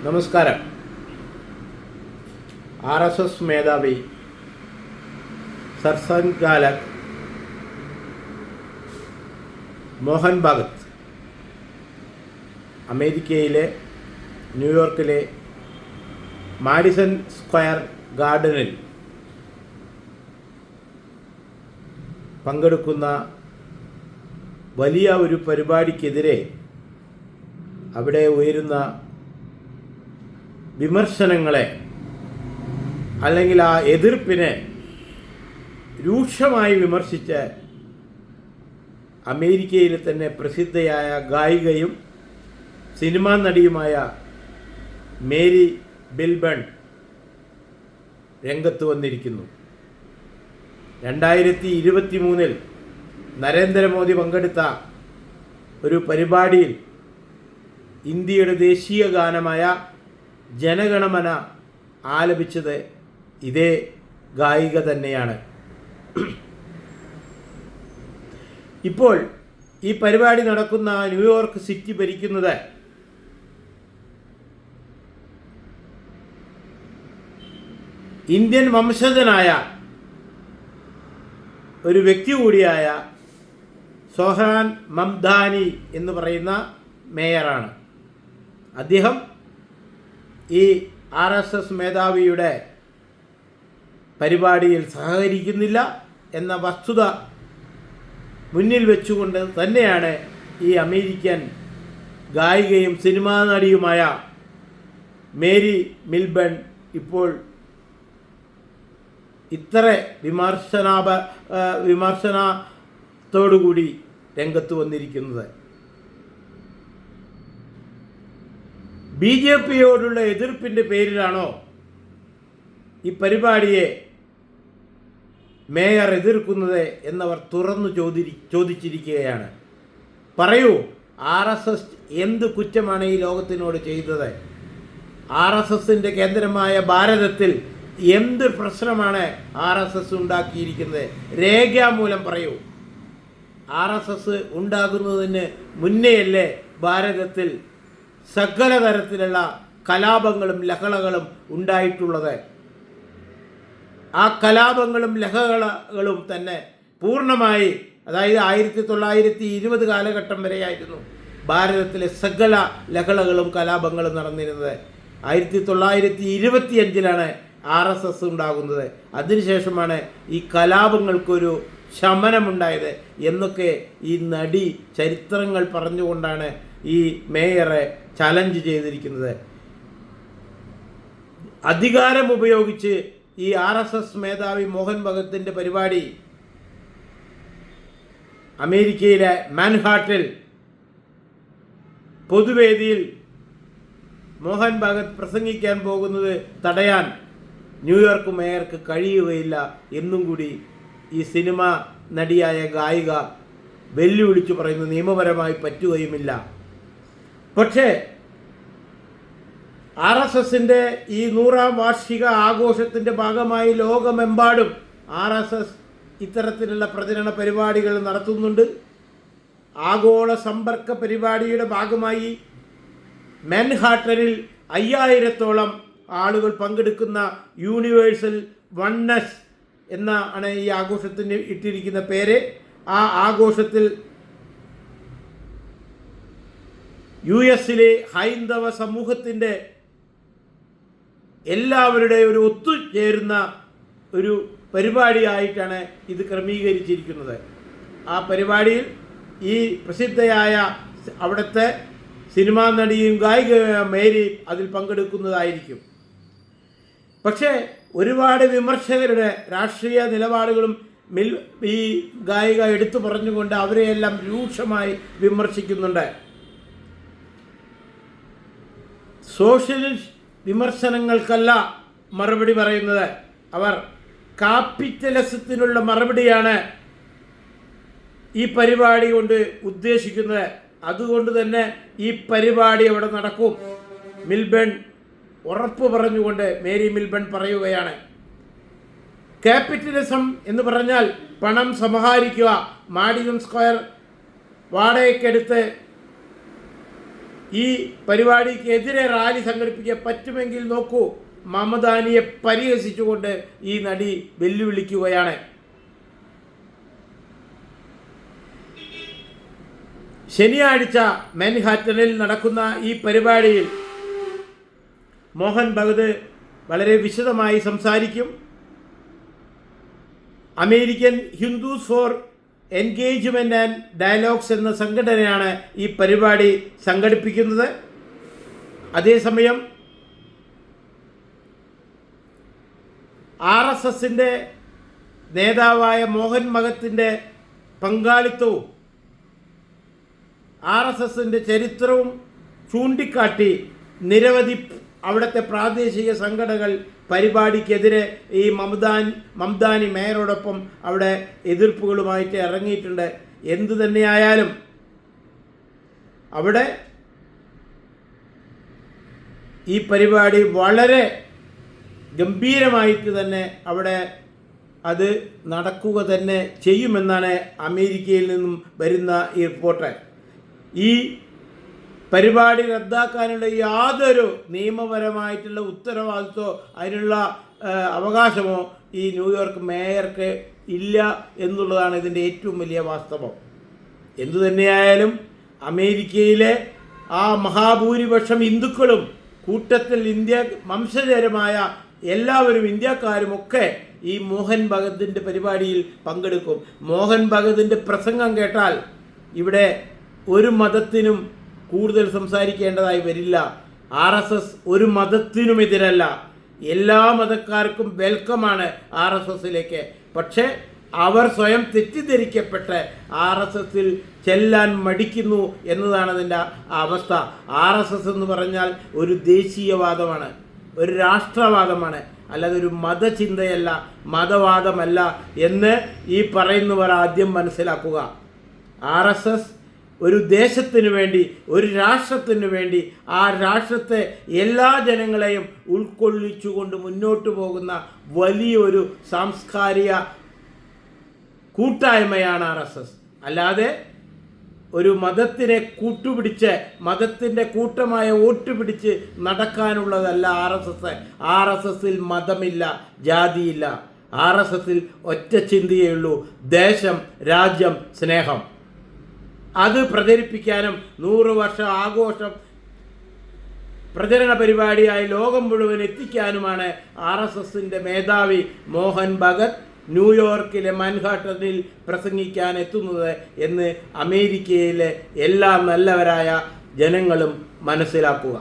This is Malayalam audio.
നമസ്കാരം. RSS മേധാവി സർസംഘചാലക് മോഹൻ ഭഗത് അമേരിക്കയിലെ ന്യൂയോർക്കിലെ മാഡിസൺ സ്ക്വയർ ഗാർഡനിൽ പങ്കെടുക്കുന്ന വലിയ ഒരു പരിപാടിക്കെതിരെ അവിടെ ഉയരുന്ന വിമർശനങ്ങളെ അല്ലെങ്കിൽ ആ എതിർപ്പിനെ രൂക്ഷമായി വിമർശിച്ച് അമേരിക്കയിലെ തന്നെ പ്രസിദ്ധയായ ഗായികയും സിനിമാ നടിയുമായ മേരി മിൽബൺ രംഗത്ത് വന്നിരിക്കുന്നു. 2023 നരേന്ദ്രമോദി പങ്കെടുത്ത ഒരു പരിപാടിയിൽ ഇന്ത്യയുടെ ദേശീയ ഗാനമായ ജനഗണമന ആലപിച്ചത് ഇതേ ഗായിക തന്നെയാണ്. ഇപ്പോൾ ഈ പരിപാടി നടക്കുന്ന ന്യൂയോർക്ക് സിറ്റി ഭരിക്കുന്നത് ഇന്ത്യൻ വംശജനായ ഒരു വ്യക്തി കൂടിയായ സോഹ്റാൻ മംദാനി എന്ന് പറയുന്ന മേയറാണ്. അദ്ദേഹം ഈ RSS മേധാവിയുടെ പരിപാടിയിൽ സഹകരിക്കുന്നില്ല എന്ന വസ്തുത മുന്നിൽ വെച്ചുകൊണ്ട് തന്നെയാണ് ഈ അമേരിക്കൻ ഗായികയും സിനിമാ നടിയുമായ മേരി മിൽബൺ ഇപ്പോൾ ഇത്ര വിമർശനത്തോടുകൂടി രംഗത്ത് വന്നിരിക്കുന്നത്. BJPയോടുള്ള എതിർപ്പിൻ്റെ പേരിലാണോ ഈ പരിപാടിയെ മേയർ എതിർക്കുന്നത് എന്നവർ തുറന്നു ചോദിച്ചിരിക്കുകയാണ്. പറയൂ, RSS എന്ത് കുറ്റമാണ് ഈ ലോകത്തിനോട് ചെയ്തത്? RSSൻ്റെ കേന്ദ്രമായ ഭാരതത്തിൽ എന്ത് പ്രശ്നമാണ് RSS ഉണ്ടാക്കിയിരിക്കുന്നത്? രേഖാമൂലം പറയൂ. RSS ഉണ്ടാകുന്നതിന് മുന്നേയല്ലേ ഭാരതത്തിൽ സകല തരത്തിലുള്ള കലാപങ്ങളും ലഹളകളും ഉണ്ടായിട്ടുള്ളത്? ആ കലാപങ്ങളും ലഹളകളും തന്നെ പൂർണ്ണമായി, അതായത് 1920 കാലഘട്ടം വരെയായിരുന്നു ഭാരതത്തിലെ സകല ലഹളകളും കലാപങ്ങളും നടന്നിരുന്നത്. 1925 RSS ഉണ്ടാകുന്നത്. അതിനുശേഷമാണ് ഈ കലാപങ്ങൾക്കൊരു ശമനമുണ്ടായത് എന്നൊക്കെ ഈ നടി ചരിത്രങ്ങൾ പറഞ്ഞുകൊണ്ടാണ് ഈ മേയറെ ചലഞ്ച് ചെയ്തിരിക്കുന്നത്. അധികാരം ഉപയോഗിച്ച് ഈ RSS മേധാവി മോഹൻ ഭഗത്തിൻ്റെ പരിപാടി അമേരിക്കയിലെ മാൻഹാട്ടനിൽ പൊതുവേദിയിൽ മോഹൻ ഭഗത് പ്രസംഗിക്കാൻ പോകുന്നത് തടയാൻ ന്യൂയോർക്ക് മേയർക്ക് കഴിയുകയില്ല എന്നും കൂടി ഈ സിനിമ നടിയായ ഗായിക വെല്ലുവിളിച്ചു പറയുന്നു. നിയമപരമായി പറ്റുകയുമില്ല. പക്ഷേ RSSൻ്റെ ഈ 100ാം വാർഷിക ആഘോഷത്തിൻ്റെ ഭാഗമായി ലോകമെമ്പാടും RSS ഇത്തരത്തിലുള്ള പ്രചരണ പരിപാടികൾ നടത്തുന്നുണ്ട്. ആഗോള സമ്പർക്ക പരിപാടിയുടെ ഭാഗമായി മാൻഹാട്ടനിൽ 5000-ഓളം ആളുകൾ പങ്കെടുക്കുന്ന യൂണിവേഴ്സൽ വൺനെസ് എന്നാണ് ഈ ആഘോഷത്തിന് ഇട്ടിരിക്കുന്ന പേര്. ആ ആഘോഷത്തിൽ US-ലെ ഹൈന്ദവ സമൂഹത്തിൻ്റെ എല്ലാവരുടെയും ഒരു ഒത്തുചേരുന്ന ഒരു പരിപാടിയായിട്ടാണ് ഇത് ക്രമീകരിച്ചിരിക്കുന്നത്. ആ പരിപാടിയിൽ ഈ പ്രസിദ്ധയായ അവിടുത്തെ സിനിമാ നടിയും ഗായികയുമായ മേരി അതിൽ പങ്കെടുക്കുന്നതായിരിക്കും. പക്ഷേ ഒരുപാട് വിമർശകരുടെ രാഷ്ട്രീയ നിലപാടുകളും ഈ ഗായിക എടുത്തു പറഞ്ഞുകൊണ്ട് അവരെയെല്ലാം രൂക്ഷമായി വിമർശിക്കുന്നുണ്ട്. സോഷ്യലിസ്റ്റ് വിമർശനങ്ങൾക്കല്ല മറുപടി പറയുന്നത്. അവർ ക്യാപിറ്റലിസത്തിനുള്ള മറുപടിയാണ് ഈ പരിപാടി കൊണ്ട് ഉദ്ദേശിക്കുന്നത്. അതുകൊണ്ട് തന്നെ ഈ പരിപാടി അവിടെ നടക്കും. മിൽബൺ ഉറപ്പ് പറഞ്ഞുകൊണ്ട് മേരി മിൽബൺ പറയുകയാണ്, ക്യാപിറ്റലിസം എന്ന് പറഞ്ഞാൽ പണം സമാഹരിക്കുക, മാഡിസൺ സ്ക്വയർ വാടകയ്ക്കെടുത്ത് ഈ പരിപാടിക്കെതിരെ റാലി സംഘടിപ്പിക്കാൻ പറ്റുമെങ്കിൽ നോക്കൂ, മമദാനിയെ പരിഹസിച്ചുകൊണ്ട് ഈ നടി വെല്ലുവിളിക്കുകയാണ്. ശനിയാഴ്ച മാൻഹാറ്റനിൽ നടക്കുന്ന ഈ പരിപാടിയിൽ മോഹൻ ഭഗത് വളരെ വിശദമായി സംസാരിക്കും. American Hindus for engagement and dialogues എന്ന സംഘടനയാണ് ഈ പരിപാടി സംഘടിപ്പിക്കുന്നത്. അതേസമയം RSSന്റെ നേതാവായ മോഹൻ ഭഗത്തിൻ്റെ പങ്കാളിത്തവും RSSന്റെ ചരിത്രവും ചൂണ്ടിക്കാട്ടി നിരവധി അവിടുത്തെ പ്രാദേശിക സംഘടനകൾ പരിപാടിക്കെതിരെ ഈ മംദാനി മേയറോടൊപ്പം അവിടെ എതിർപ്പുകളുമായിട്ട് ഇറങ്ങിയിട്ടുണ്ട്. എന്തു തന്നെയായാലും അവിടെ ഈ പരിപാടി വളരെ ഗംഭീരമായിട്ട് തന്നെ അവിടെ അത് നടക്കുക തന്നെ ചെയ്യുമെന്നാണ് അമേരിക്കയിൽ നിന്നും വരുന്ന ഈ റിപ്പോർട്ട്. ഈ പരിപാടി റദ്ദാക്കാനുള്ള യാതൊരു നിയമപരമായിട്ടുള്ള ഉത്തരവാദിത്വമോ അതിനുള്ള അവകാശമോ ഈ ന്യൂയോർക്ക് മേയർക്ക് ഇല്ല എന്നുള്ളതാണ് ഇതിൻ്റെ ഏറ്റവും വലിയ വാസ്തവം. എന്തുതന്നെയായാലും അമേരിക്കയിലെ ആ മഹാഭൂരിപക്ഷം ഹിന്ദുക്കളും കൂട്ടത്തിൽ ഇന്ത്യ വംശജരമായ എല്ലാവരും ഇന്ത്യക്കാരുമൊക്കെ ഈ മോഹൻ ഭഗത്തിൻ്റെ പരിപാടിയിൽ പങ്കെടുക്കും. മോഹൻ ഭഗത്തിൻ്റെ പ്രസംഗം കേട്ടാൽ ഇവിടെ ഒരു മതത്തിനും കൂടുതൽ സംസാരിക്കേണ്ടതായി വരില്ല. RSS ഒരു മതത്തിനുമെതിരല്ല, എല്ലാ മതക്കാർക്കും വെൽക്കമാണ് RSSലേക്ക്. പക്ഷേ അവർ സ്വയം തെറ്റിദ്ധരിക്കപ്പെട്ട് RSSൽ ചെല്ലാൻ മടിക്കുന്നു എന്നതാണ് അതിൻ്റെ അവസ്ഥ. RSS എന്ന് പറഞ്ഞാൽ ഒരു ദേശീയവാദമാണ്, ഒരു രാഷ്ട്രവാദമാണ്, അല്ലാതെ ഒരു മതചിന്തയല്ല, മതവാദമല്ല എന്ന് ഈ പറയുന്നവർ ആദ്യം മനസ്സിലാക്കുക. RSS ഒരു ദേശത്തിന് വേണ്ടി, ഒരു രാഷ്ട്രത്തിന് വേണ്ടി, ആ രാഷ്ട്രത്തെ എല്ലാ ജനങ്ങളെയും ഉൾക്കൊള്ളിച്ചുകൊണ്ട് മുന്നോട്ട് പോകുന്ന വലിയൊരു സാംസ്കാരിക കൂട്ടായ്മയാണ് RSS. അല്ലാതെ ഒരു മതത്തിനെ കൂട്ടുപിടിച്ച് മതത്തിൻ്റെ കൂട്ടമായ വോട്ട് പിടിച്ച് നടക്കാനുള്ളതല്ല RSS. RSSൽ മതമില്ല, ജാതിയില്ല. RSSൽ ഒറ്റ ചിന്തയേ ഉള്ളൂ: ദേശം, രാജ്യം, സ്നേഹം. അത് പ്രചരിപ്പിക്കാനും 100 വർഷ ആഘോഷം പ്രചരണ പരിപാടിയായി ലോകം മുഴുവൻ എത്തിക്കാനുമാണ് RSSന്റെ മേധാവി മോഹൻ ഭഗത് ന്യൂയോർക്കിലെ മാൻഹാട്ടനിൽ പ്രസംഗിക്കാൻ എത്തുന്നത് എന്ന് അമേരിക്കയിലെ എല്ലാ നല്ലവരായ ജനങ്ങളും മനസ്സിലാക്കുക.